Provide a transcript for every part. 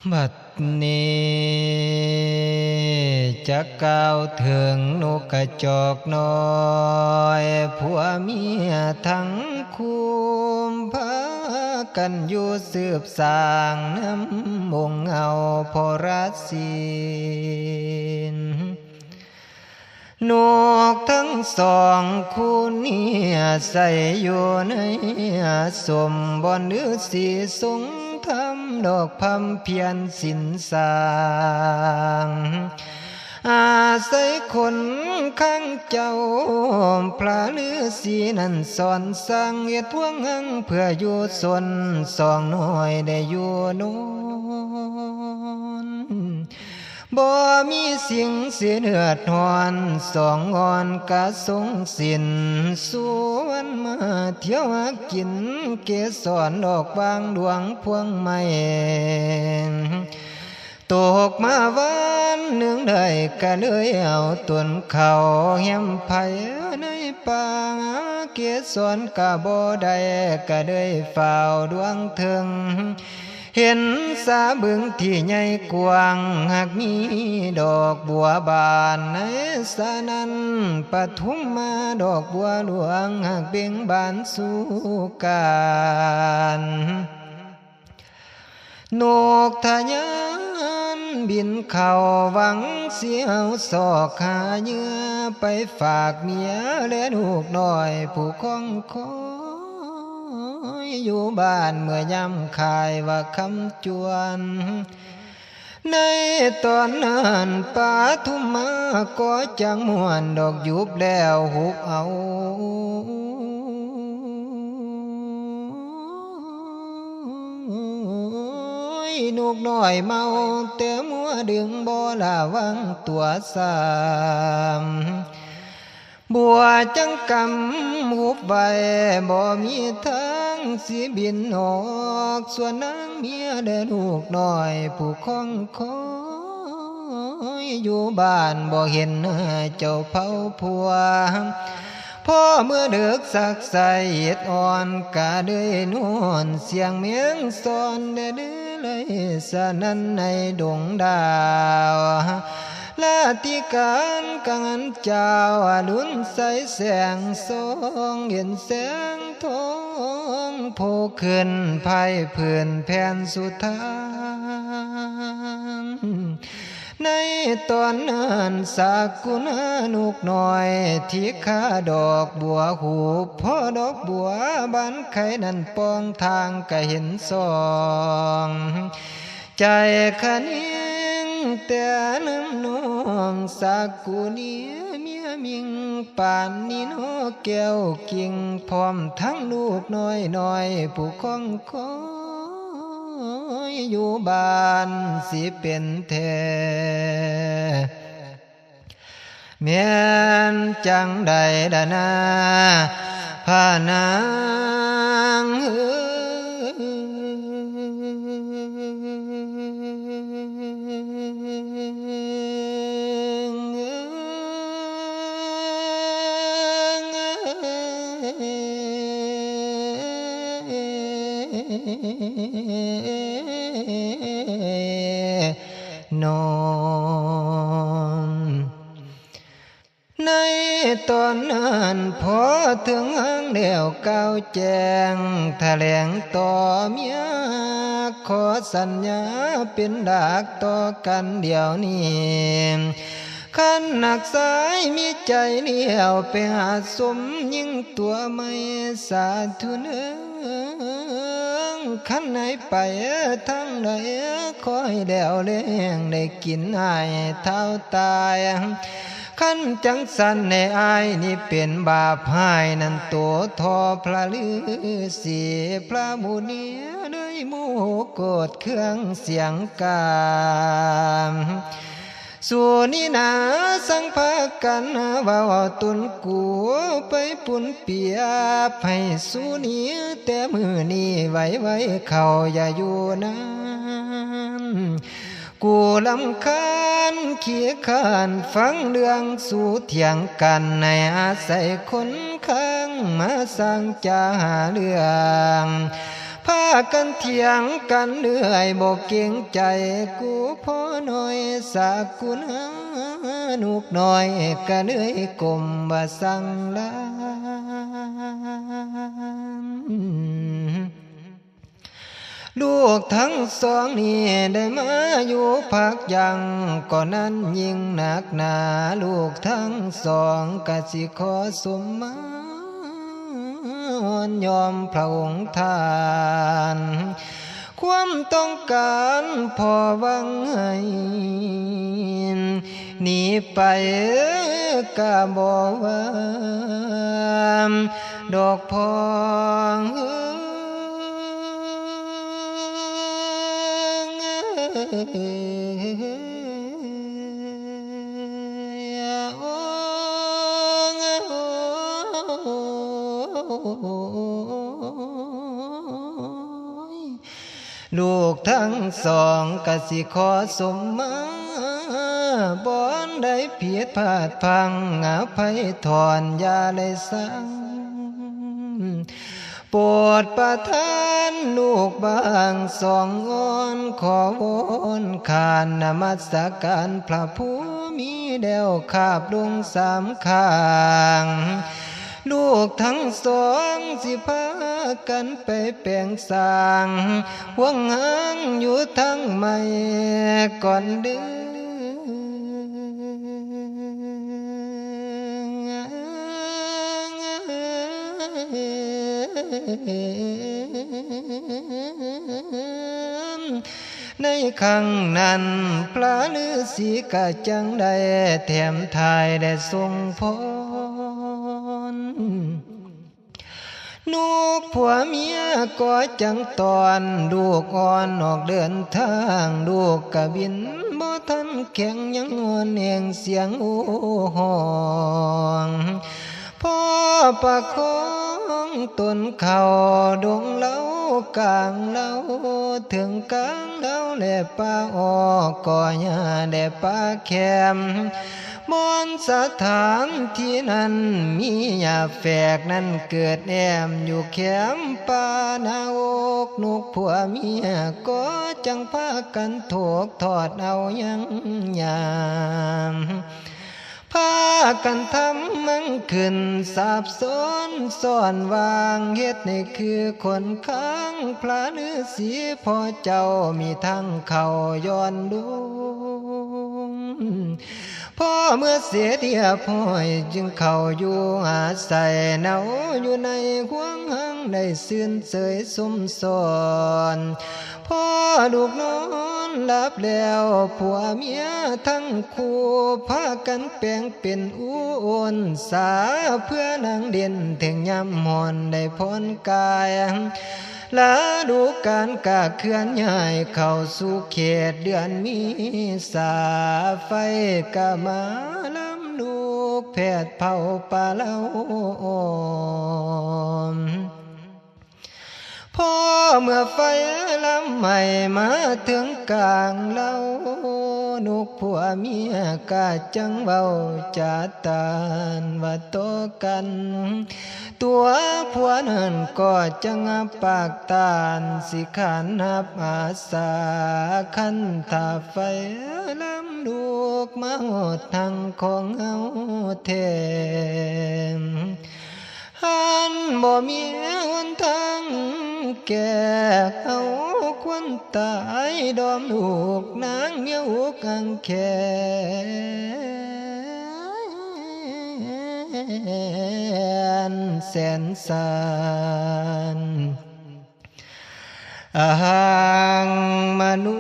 บัดนี้จะกล่าวถึงนกกระจอกน้อยผัวเมียทั้งคู่พากันอยู่สืบสร้างน้ำมงเอาพอรัสศีลนกทั้งสองคู่นี้ใส่อยู่ในสมบอนฤาษีสงทำดอกพัมเพียรสินสางอาศัยคนข้างเจ้าพระฤาษีนั้นสอนสั่งเหตุท่วงหังเพื่ออยู่สนสองน้อยได้อยู่โนนบ่มีสิ่งเสียเนือดหอนสองอ่อนกะสงสินส่วนมาเที่ยวหากินเกสรดอกบางดวงพวงไม้ตกมาวันหนึ่งได้ก็เลยเอาตนเขาเหี่ยมไผ่ในป่าเกสรกะบ่ได้ก็ได้เฝ้าดวงถึงเห็นสาบึงที่ใหญ่กว้างหากมีดอกบัวบานในสานั้นปทุมมาดอกบัวหลวงหากเบ่งบานสู่การนกทะยานบินเข้าหวังเสียวศอกหาเหยื่อไปฝากเมียและลูกน้อยผู้คองคอยอยู่บ้านเมื่อยำคายว่าคำจวนในตอนนั้นปาทุมมาก็จังมวนดอกยุบแล้วหุบเอานกน้อยเมาแต่มัวดึงบ่ละวังตัวสามบัวจังกำหุบไว้บ่มีทางสิบินออกส่วนนางเมียและลูกน้อยผู้คองคอยอยู่บ้านบ่เห็นเจ้าเผาผัวพ่อเมื่อเดึกสักใสเอ็ดอ่อนกะเดยนวลเสียงเมียงสอนเดือเลยสนั่นในดงดาวลาติการกังเจ้าอดุลใสแสงสองเห็นแสงทองโผขึ้นภายพื้นแผ่นสุธานในตอนนั้นสากุณานกน้อยที่ขาดอกบัวหูพ่อดอกบัวบานไข่นั้นปองทางก็เห็นสองใจขันแต่น้ำนองสากุนีเมียมิงป่านนี้นอแก้วกิ่งพร้อมทั้งลูกน้อยน้อยผู้คองคอยอยู่บ้านสิเป็นแท้เมียนจังใดดานาพานางนอนในตอนนั้นพอถึงหางเดียวก้าวแจงแถลงต่อเมียขอสัญญาเป็นดากต่อกันเดียวนี้ขันหนักสายมีใจเดียวไปหาสมยิ่งตัวไม่สาธุเนื้อขันไหนไปทั้งใดคอยเดวเลี้ยงได้กินให้เท่าตายขันจังสันในอายนี่เป็นบาปให้นั่นตัวทอพระฤาษีพระมุนีด้วยมูโกดเครื่องเสียงกามส่วนนี้นาสังพากันว่าตุนกูไปปุ่นเปียบให้สู้นี้แต่มือนี้ไว้เขาอย่าอยู่นั้นกูลำคาญขี้ขานฟังเรื่องสู่เถียงกันในอาศัยคนข้างมาสร้างจาหาเรื่อง พ ากันเถียงกันเหนื่อยบ่เก่งใจกูพอน้อยสากุณานุกน้อยก็เหนื่อยกลมบ่สั่งลาลูกทั้งสองนี่ได้มาอยู่พักยังก่อนนั้นยิ่งหนักหนาลูกทั้งสองก็สิขอสมมายอมพระองค์ท่านความต้องการพอวังให้หนีไปก็บ่ว่าดอกพองลูกทั้งสองก็สิขอสมมาบ่อนได้ผิดพลาดพังอภัยทอนอย่าได้สังโปรดประทานลูกบางสองอ้อนขอวอนขานนมัสการพระผู้มีแดวคาบลงสามข้างลูกทั้งสองสิพากันไปแปลงสร้างห่วงหางอยู่ทั้งไม่ก่อนเด้อในครั้งนั้นพระฤาษีก็จังได้แถมทายได้ทรงพรลูกผัวเมียก็จังตอนลูกอ่อนออกเดินทางลูกกะบินบ่ทันแข็งยังงอนเองเสียงโอ้ห้องพ่อประคองต้นเขาดงเล้ากลางเล้าถึงกลางเล้าแลป่าออกก่อหญ้าแลป่าแคมมอนสถานที่นั้นมีหญ้าแฝกนั้นเกิดแอมอยู่แคมป่านาโอกนุกผัวเมียก็จังพากันถกทอดเอายังยามพากันทำมั่งขึ้นสาบสนซ่อนวางเฮ็ดในคือคนข้างพระฤาษีพ่อเจ้ามีทั้งเขาย้อนดูพ่อเมื่อเสียเดียพ่อยจึงเข้าอยู่อาศัยเนาอยู่ในห่วงหังได้ซื่นเสยสมสอนพ่อลูกนอนหลับแล้วผัวเมียทั้งคู่พากันแปลงเป็นอุโอนสาเพื่อนางเด่นถึงยำหอนได้พ้นกายลาดูการกะเคลื่อนย้ายเข้าสู่เขตเดือนมีสาไฟกะมาลำลูกแพทย์เผาป่าเล่าพ่อเมื่อไฟลำใหม่มาถึงกลางเล่านุกผัวเมียกะจังเบาจัดตานว่าโตกันตัวผัวนั้นก็จังปากตานสิขันหับอาสาคันถ้าไฟลำลูกมาหดทางของเฮาเทมหันบ่มีหนทางแก่เอาควันตายดอมลูกนางเมียอุกังแขนแสนสานอาหังมนุ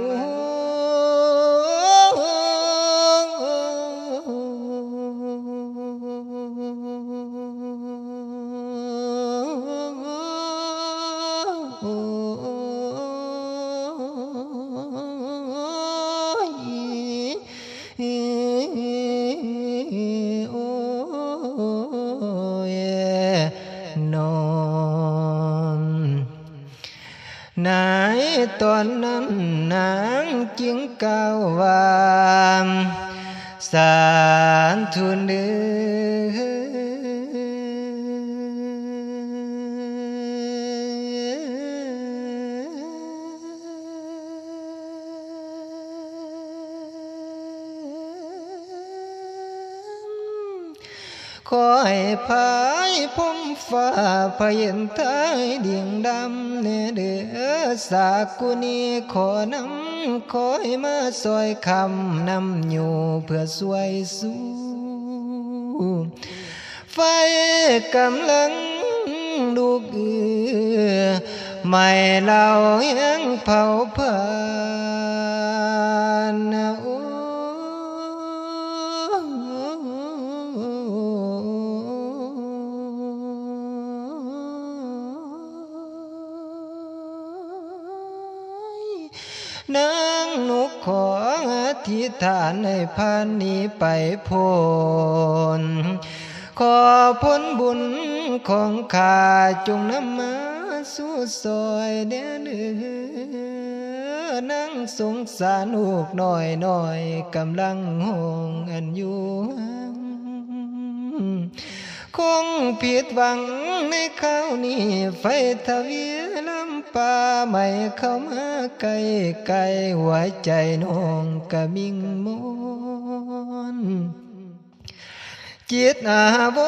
นายตอนนั้นนางจึงกล่าวว่าสาธุเด้อ ขอให้พายพ้มฟ้าพายันท้ายเดียงดำเนเด้อสากุณีขอนำขอให้มาซอยคำนำอยู่เพื่อสวยสู้ไฟกำลังลูกไม่เล่ายังเผาผ่านโอ้นางนุกขออธิษฐานให้พันนี้ไปพ้นขอผลบุญของข้าจงนำมาสู่ซอยเด้อนั่งสงสารลูกน้อยกำลังห้องอันอยู่คงผิดหวังในข้าวนี้ไฟทวีลำป่าไม่เข้ามาไกลหัวใจน้องกะมิ่งมนจิตอาว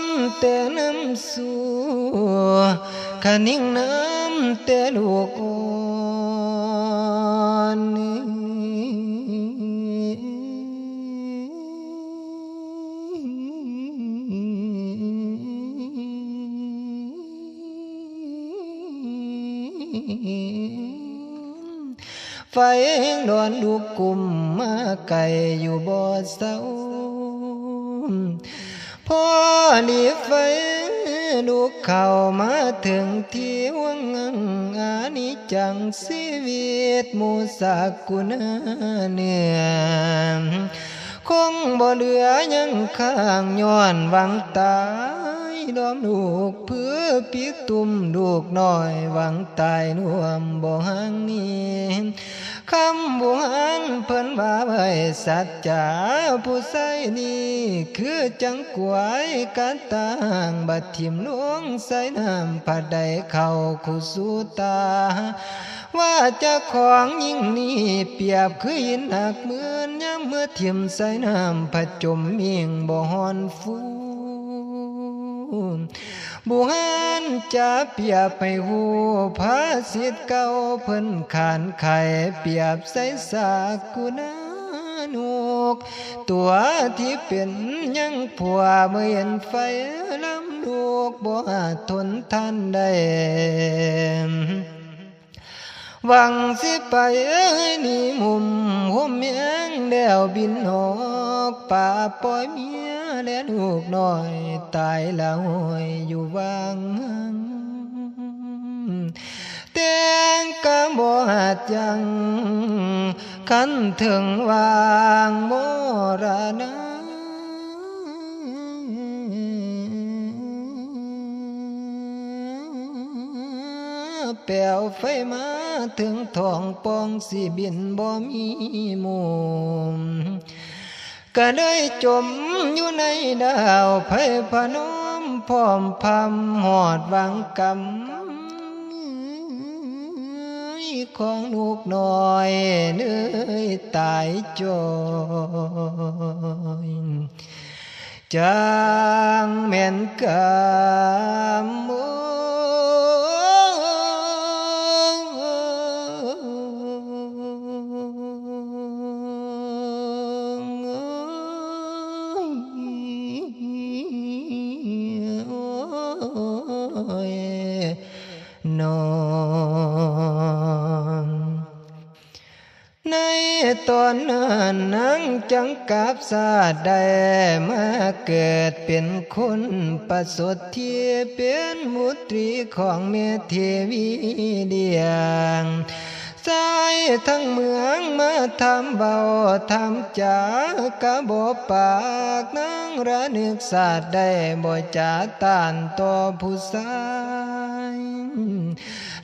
รณ์แต่น้ำสู่ขานิ่งน้ำแต่ลูกอ่อนไฟดอนลูกกลุ่มมาไกลอยู่บ่อเศร้าพอหลีไฟลูกเข้ามาถึงที่วังอานิจังชีวิตมูสักกุณาเนื้อคงบ่เหลือยังข้างย้อนหวังตายล้อมลูกเพื่อปีกตุ่มลูกน้อยหวังตายรวมบ่ห่างนี้คำบุหันเพิ่นว่าไว้สัจจาผู้ใส่นี้คือจังกวยกันต่างบัดทิมหลวงใส่น้ำผัดใดเข้าคู่สู่ตาว่าจะของยิ่งนี้เปรียบคือหินหักเหมือนย้ำเมื่อทิมใส่น้ำผัดจมเมียงบ่ฮอนฟูบุหันจะเปรียบไปหูภาษิตเก่าเพิ่นขานไข่เปรียบใส่สากุณานุกตัวที่เป็นยังผัวเมื่อเห็นไฟลำลูกบ่อาจทนทันได้หวังสิไปนี่มุมห่มเมียงแล้วบินออกป่าปล่อยเมียและลูกน้อยตายแล้วอยู่วางแต่งกะบ่อาจยังคันถึงวางมรณะแปลวไฟมาถึงท้องปองสิบินบ่มีมุมก็เลยจมอยู่ในดาวไผพนมพร้อมพำหอดวังกำของลูกน้อยเนื้อตายจอยจางแม่นกำมุนอนในตอนนั้นนังจังกับศาสตร์ได้มาเกิดเป็นคนประสดที่เป็นมุตรีของเมเทวีเดียงสายทั้งเมืองมาทำเบาทำจากะบ่ปากนังระนึกศาสตร์ได้บ่จ่าต้านต่อผู้ชาย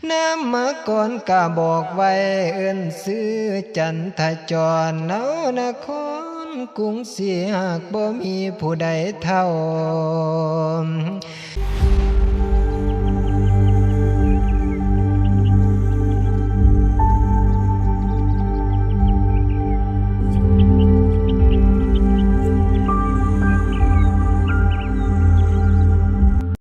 น้ำมาก่อนกะบอกไว้เอิ้นซื้อจันทจรเอานครกรุงศรีหากบ่มีผู้ใดเท่า